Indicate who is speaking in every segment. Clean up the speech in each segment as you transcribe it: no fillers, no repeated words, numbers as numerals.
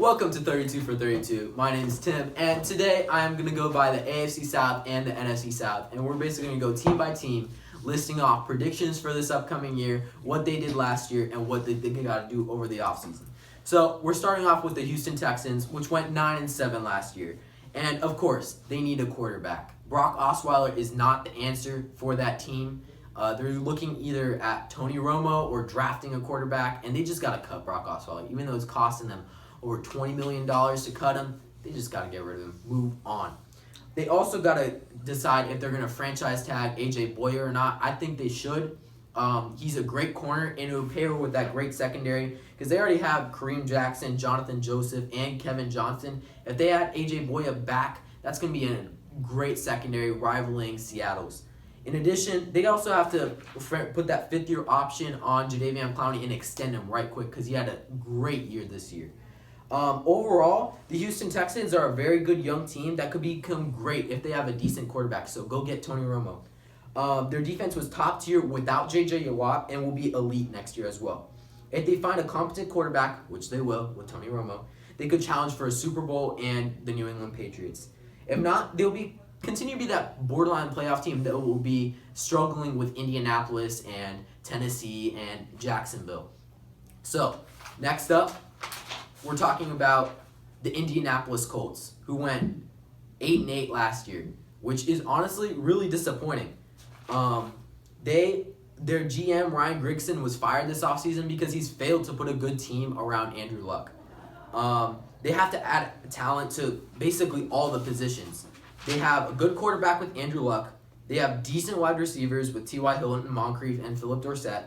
Speaker 1: Welcome to 32 for 32. My name is Tim, and today I am going to go by the AFC South and the NFC South, and we're basically going to go team by team, listing off predictions for this upcoming year, what they did last year, and what they think they got to do over the offseason. So we're starting off with the Houston Texans, which went 9-7 last year, and of course, they need a quarterback. Brock Osweiler is not the answer for that team. They're looking either at Tony Romo or drafting a quarterback, and they just got to cut Brock Osweiler, even though it's costing them over $20 million to cut him. They just got to get rid of him. Move on. They also got to decide if they're going to franchise tag AJ Boyer or not. I think they should. He's a great corner, and it would pair with that great secondary because they already have Kareem Jackson, Jonathan Joseph, and Kevin Johnson. If they add AJ Boyer back, that's going to be a great secondary rivaling Seattle's. In addition, they also have to put that fifth-year option on Jadeveon Clowney and extend him right quick because he had a great year this year. Overall, the Houston Texans are a very good young team that could become great if they have a decent quarterback, so go get Tony Romo. Their defense was top tier without J.J. Watt and will be elite next year as well. If they find a competent quarterback, which they will with Tony Romo, they could challenge for a Super Bowl and the New England Patriots. If not, they'll continue to be that borderline playoff team that will be struggling with Indianapolis and Tennessee and Jacksonville. So, next up, we're talking about the Indianapolis Colts, who went 8-8 last year, which is honestly really disappointing. Their GM, Ryan Grigson, was fired this offseason because he's failed to put a good team around Andrew Luck. They have to add talent to basically all the positions. They have a good quarterback with Andrew Luck. They have decent wide receivers with T.Y. Hilton, Moncrief, and Philip Dorsett.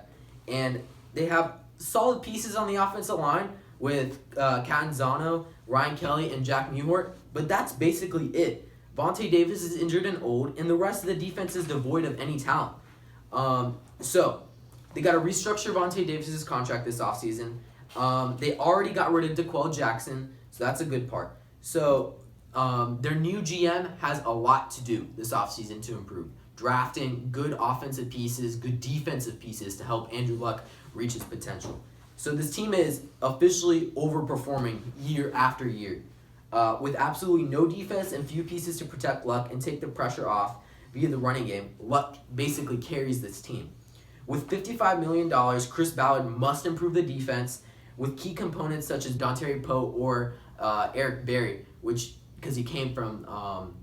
Speaker 1: And they have solid pieces on the offensive line with Catanzano, Ryan Kelly, and Jack Mewhort, but that's basically it. Vontae Davis is injured and old, and the rest of the defense is devoid of any talent. So, they got to restructure Vontae Davis' contract this offseason. They already got rid of DeQuell Jackson, so that's a good part. So, their new GM has a lot to do this offseason to improve. Drafting good offensive pieces, good defensive pieces to help Andrew Luck reach his potential. So this team is officially overperforming year after year. With absolutely no defense and few pieces to protect Luck and take the pressure off via the running game, Luck basically carries this team. With $55 million, Chris Ballard must improve the defense with key components such as Dontari Poe or Eric Berry, because he came from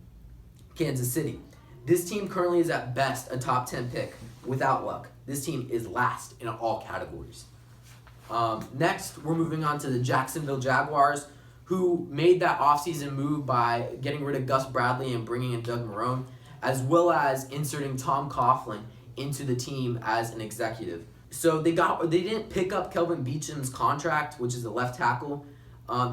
Speaker 1: Kansas City. This team currently is at best a top 10 pick without Luck. This team is last in all categories. Next, we're moving on to the Jacksonville Jaguars, who made that offseason move by getting rid of Gus Bradley and bringing in Doug Marrone, as well as inserting Tom Coughlin into the team as an executive. So they didn't pick up Kelvin Beacham's contract, which is a left tackle.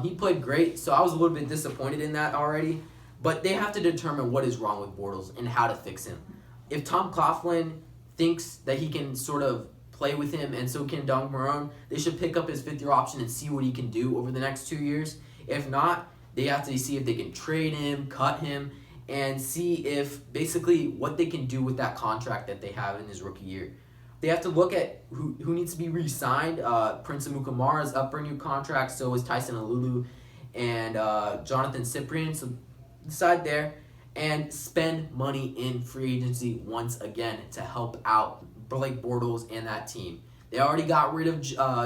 Speaker 1: He played great, so I was a little bit disappointed in that already. But they have to determine what is wrong with Bortles and how to fix him. If Tom Coughlin thinks that he can sort of play with him, and so can Doug Marrone, they should pick up his fifth-year option and see what he can do over the next 2 years. If not, they have to see if they can trade him, cut him, and see if basically what they can do with that contract that they have in his rookie year. They have to look at who needs to be re-signed. Prince Amukamara is up for a new contract, so is Tyson Alulu and Jonathan Cyprien. So decide there and spend money in free agency once again to help out Blake Bortles and that team. They already got rid of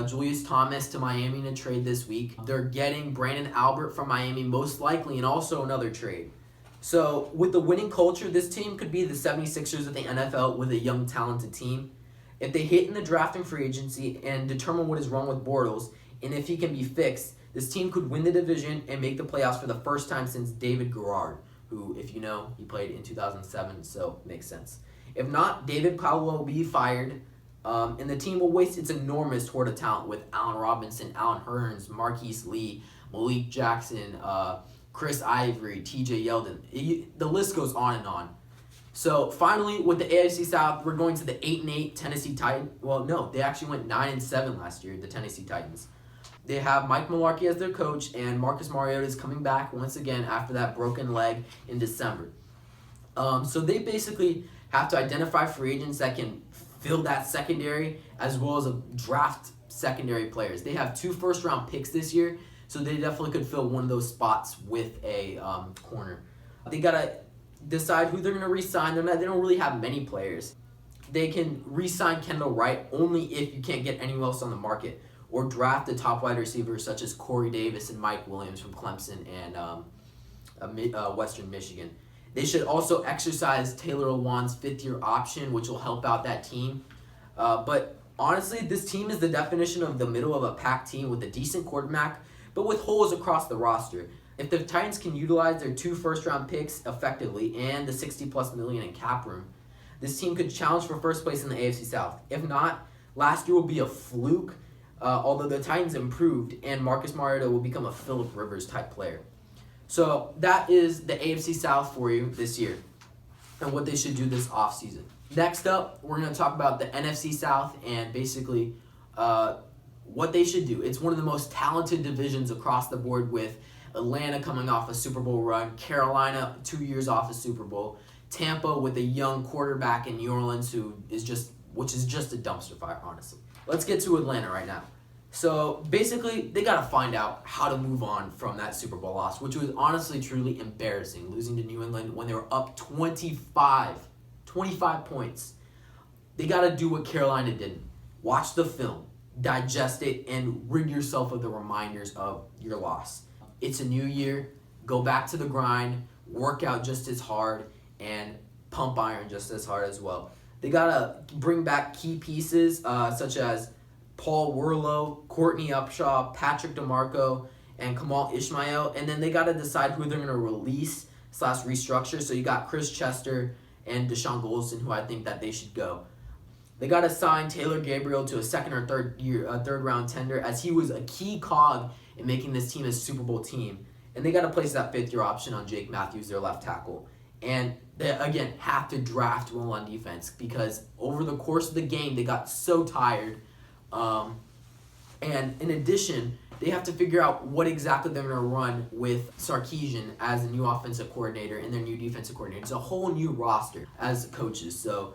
Speaker 1: Julius Thomas to Miami in a trade this week. They're getting Brandon Albert from Miami most likely, and also another trade. So with the winning culture, this team could be the 76ers of the NFL with a young, talented team. If they hit in the draft and free agency and determine what is wrong with Bortles, and if he can be fixed, this team could win the division and make the playoffs for the first time since David Garrard, who, if you know, he played in 2007, so makes sense. If not, David Caldwell will be fired, and the team will waste its enormous hoard of talent with Allen Robinson, Allen Hurns, Marquise Lee, Malik Jackson, Chris Ivory, TJ Yeldon. The list goes on and on. So finally, with the AFC South, we're going to the 8-8 Tennessee Titans. Well, no, they actually went 9-7 last year, the Tennessee Titans. They have Mike Mularkey as their coach, and Marcus Mariota is coming back once again after that broken leg in December. So they basically have to identify free agents that can fill that secondary as well as draft secondary players. They have 2 first-round picks this year, So they definitely could fill one of those spots with a corner. They got to decide who they're going to re-sign. They don't really have many players. They can re-sign Kendall Wright only if you can't get anyone else on the market, or draft a top wide receiver such as Corey Davis and Mike Williams from Clemson and Western Michigan. They should also exercise Taylor Lewan's fifth-year option, which will help out that team. But honestly, this team is the definition of the middle of a pack team with a decent quarterback, but with holes across the roster. If the Titans can utilize their 2 first-round picks effectively and the $60+ million in cap room, this team could challenge for first place in the AFC South. If not, last year will be a fluke, although the Titans improved, and Marcus Mariota will become a Phillip Rivers type player. So that is the AFC South for you this year and what they should do this offseason. Next up, we're going to talk about the NFC South and basically what they should do. It's one of the most talented divisions across the board, with Atlanta coming off a Super Bowl run, Carolina 2 years off a Super Bowl, Tampa with a young quarterback in New Orleans which is just a dumpster fire, honestly. Let's get to Atlanta right now. So basically, they got to find out how to move on from that Super Bowl loss, which was honestly truly embarrassing, losing to New England when they were up 25 points. They got to do what Carolina didn't. Watch the film, digest it, and rid yourself of the reminders of your loss. It's a new year. Go back to the grind, work out just as hard, and pump iron just as hard as well. They got to bring back key pieces such as Paul Worlow, Courtney Upshaw, Patrick DeMarco, and Kamal Ishmael. And then they got to decide who they're going to release / restructure. So you got Chris Chester and Deshaun Golston, who I think that they should go. They got to sign Taylor Gabriel to a second or third round tender, as he was a key cog in making this team a Super Bowl team. And they got to place that 5th-year option on Jake Matthews, their left tackle. And they, again, have to draft well on defense, because over the course of the game, they got so tired. And in addition, they have to figure out what exactly they're going to run with Sarkisian as the new offensive coordinator and their new defensive coordinator. It's a whole new roster as coaches. So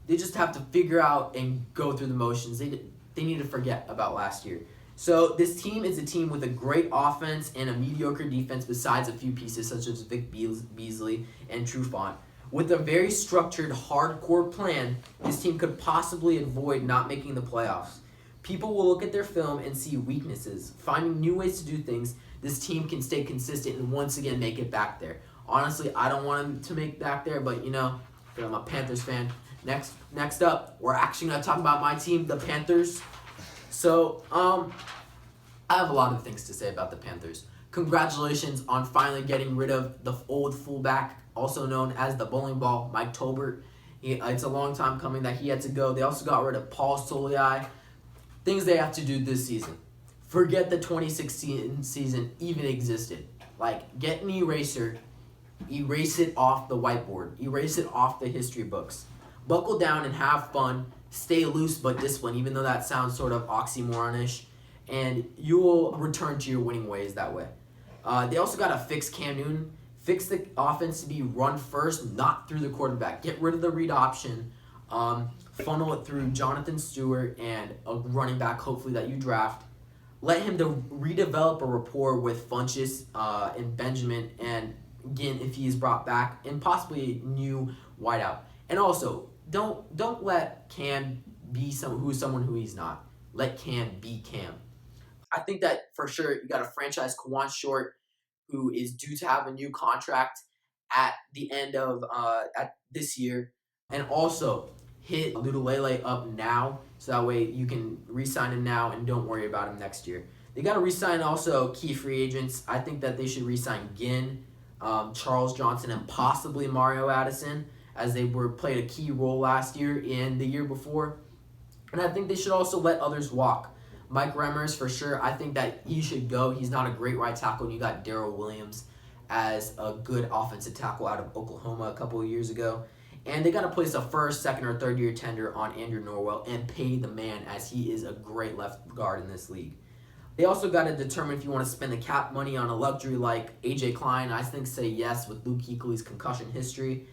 Speaker 1: they just have to figure out and go through the motions. They need to forget about last year. So this team is a team with a great offense and a mediocre defense, besides a few pieces such as Vic Beasley and Trufant. With a very structured, hardcore plan, this team could possibly avoid not making the playoffs. People will look at their film and see weaknesses. Finding new ways to do things, this team can stay consistent and once again make it back there. Honestly, I don't want them to make it back there, but I'm a Panthers fan. Next up, we're actually going to talk about my team, the Panthers. So, I have a lot of things to say about the Panthers. Congratulations on finally getting rid of the old fullback, also known as the bowling ball, Mike Tolbert. It's a long time coming that he had to go. They also got rid of Paul Soliai. Things they have to do this season. Forget the 2016 season even existed. Get an eraser, erase it off the whiteboard, erase it off the history books. Buckle down and have fun. Stay loose but disciplined, even though that sounds sort of oxymoronish, and you will return to your winning ways that way. They also got to fix Cam Newton, fix the offense to be run first, not through the quarterback. Get rid of the read option, funnel it through Jonathan Stewart and a running back, hopefully, that you draft. Let him to redevelop a rapport with Funchess and Benjamin, and again, if he is brought back, and possibly a new wideout. And also, don't let Cam be someone who he's not. Let Cam be Cam. I think that for sure you got to franchise Kawan Short, who is due to have a new contract at the end of at this year, and also hit Ludulele up now, so that way you can re-sign him now and don't worry about him next year. They got to re-sign also key free agents. I think that they should re-sign Ginn, Charles Johnson, and possibly Mario Addison, as they played a key role last year and the year before. And I think they should also let others walk. Mike Remmers, for sure, I think that he should go. He's not a great right tackle, and you got Darrell Williams as a good offensive tackle out of Oklahoma a couple of years ago. And they got to place a first, second, or third-year tender on Andrew Norwell and pay the man, as he is a great left guard in this league. They also got to determine if you want to spend the cap money on a luxury like A.J. Klein. I think say yes with Luke Kuechly's concussion history.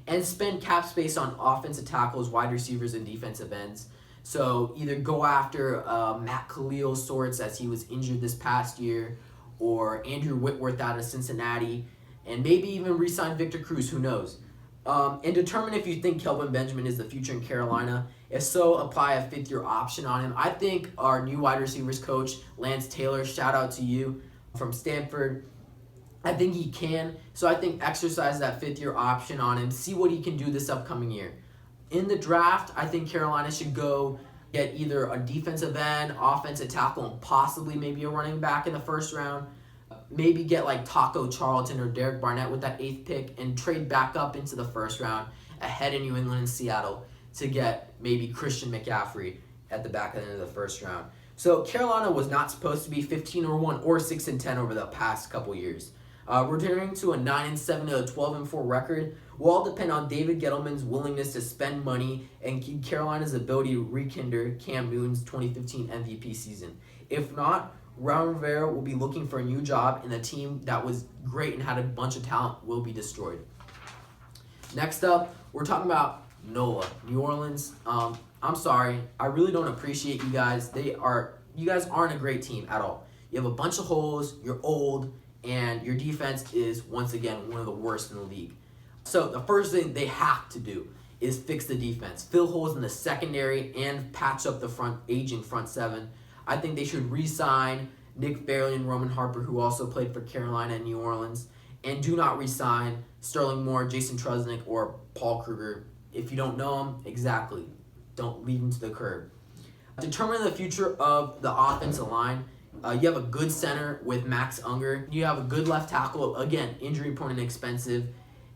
Speaker 1: And spend cap space on offensive tackles, wide receivers, and defensive ends. So either go after Matt Khalil sorts as he was injured this past year, or Andrew Whitworth out of Cincinnati, and maybe even re-sign Victor Cruz, who knows. And determine if you think Kelvin Benjamin is the future in Carolina. If so, apply a fifth-year option on him. I think our new wide receivers coach, Lance Taylor, shout out to you from Stanford, I think he can. So I think exercise that fifth-year option on him. See what he can do this upcoming year. In the draft, I think Carolina should go get either a defensive end, offensive tackle, and possibly maybe a running back in the first round. Maybe get like Taco Charlton or Derek Barnett with that 8th pick and trade back up into the first round ahead of New England and Seattle to get maybe Christian McCaffrey at the back end of the first round. So Carolina was not supposed to be 15-1 or 6-10 over the past couple years. Returning to a 9-7 to a 12-4 record will all depend on David Gettleman's willingness to spend money and Carolina's ability to rekindle Cam Newton's 2015 MVP season. If not, Ron Rivera will be looking for a new job, and the team that was great and had a bunch of talent will be destroyed. Next up, we're talking about NOLA, New Orleans. I'm sorry, I really don't appreciate you guys. You guys aren't a great team at all. You have a bunch of holes, you're old, and your defense is, once again, one of the worst in the league. So the first thing they have to do is fix the defense. Fill holes in the secondary and patch up the aging front seven. I think they should re-sign Nick Fairley and Roman Harper, who also played for Carolina and New Orleans. And do not re-sign Sterling Moore, Jason Trusnick, or Paul Kruger. If you don't know them, exactly. Don't leave them to the curb. Determine the future of the offensive line. You have a good center with Max Unger. You have a good left tackle, again, injury-prone and expensive.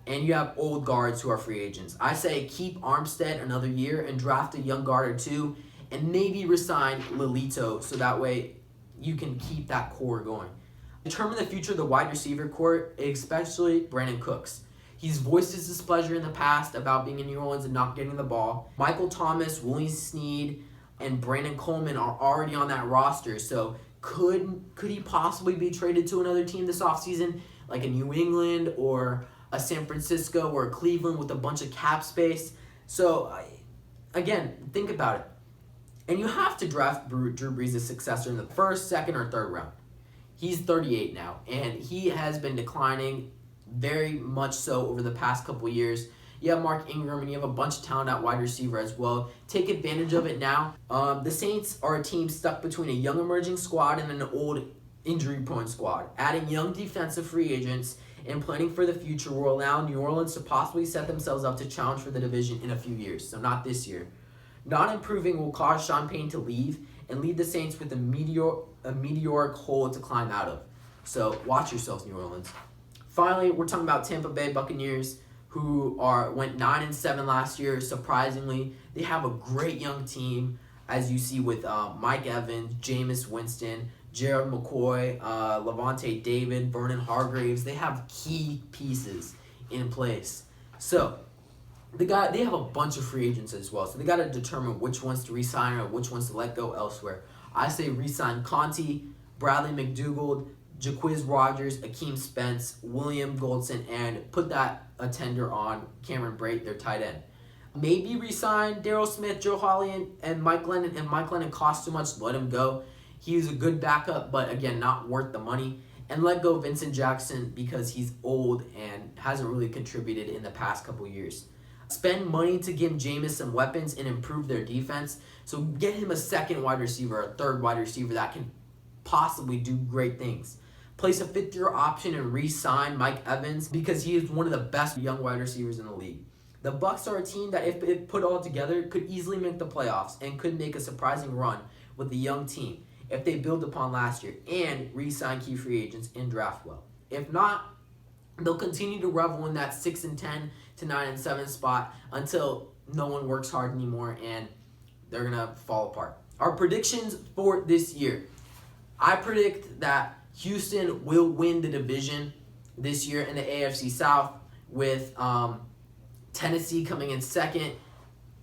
Speaker 1: And you have old guards who are free agents. I say keep Armstead another year and draft a young guard or two, and maybe resign Lolito so that way you can keep that core going. Determine the future of the wide receiver core, especially Brandon Cooks. He's voiced his displeasure in the past about being in New Orleans and not getting the ball. Michael Thomas, Willie Snead, and Brandon Coleman are already on that roster, so could he possibly be traded to another team this offseason, like a New England or a San Francisco or a Cleveland with a bunch of cap space? So, again, think about it. And you have to draft Drew Brees' successor in the first, second, or third round. He's 38 now, and he has been declining very much so over the past couple years. You have Mark Ingram, and you have a bunch of talent at wide receiver as well. Take advantage of it now. The Saints are a team stuck between a young emerging squad and an old injury-prone squad. Adding young defensive free agents and planning for the future will allow New Orleans to possibly set themselves up to challenge for the division in a few years, so not this year. Not improving will cause Sean Payton to leave and leave the Saints with a meteoric hole to climb out of. So watch yourselves, New Orleans. Finally, we're talking about Tampa Bay Buccaneers, who went 9-7 last year. Surprisingly, they have a great young team, as you see with Mike Evans, Jameis Winston, Gerald McCoy, Levante David, Vernon Hargraves. They have key pieces in place. So they have a bunch of free agents as well. So they got to determine which ones to re-sign or which ones to let go elsewhere. I say re-sign Conti, Bradley McDougald, Jaquiz Rogers, Akeem Spence, William Goldson, and put that attender on Cameron Brate, their tight end. Maybe re-sign Darryl Smith, Joe Hawley, and Mike Lennon. And Mike Lennon cost too much, let him go. He's a good backup, but again, not worth the money. And let go Vincent Jackson because he's old and hasn't really contributed in the past couple years. Spend money to give Jameis some weapons and improve their defense. So get him a second wide receiver, a third wide receiver that can possibly do great things. Place a fifth-year option and re-sign Mike Evans because he is one of the best young wide receivers in the league. The Bucs are a team that, if it put all together, could easily make the playoffs and could make a surprising run with a young team if they build upon last year and re-sign key free agents and draft well. If not, they'll continue to revel in that 6-10 to 9-7 spot until no one works hard anymore and they're going to fall apart. Our predictions for this year. I predict that Houston will win the division this year in the AFC South with Tennessee coming in second,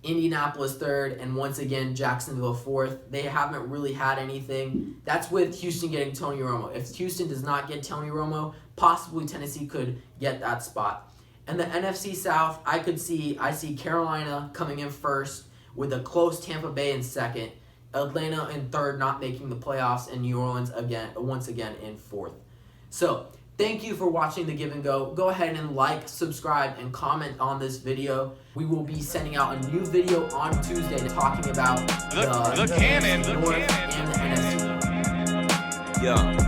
Speaker 1: Indianapolis third, and once again Jacksonville fourth. They haven't really had anything. That's with Houston getting Tony Romo. If Houston does not get Tony Romo, possibly Tennessee could get that spot. And the NFC South, I see Carolina coming in first with a close Tampa Bay in second, Atlanta in third, not making the playoffs, and New Orleans once again in fourth. So thank you for watching the Give and Go. Go ahead and like, subscribe, and comment on this video. We will be sending out a new video on Tuesday talking about the North and the NFC.
Speaker 2: Yeah.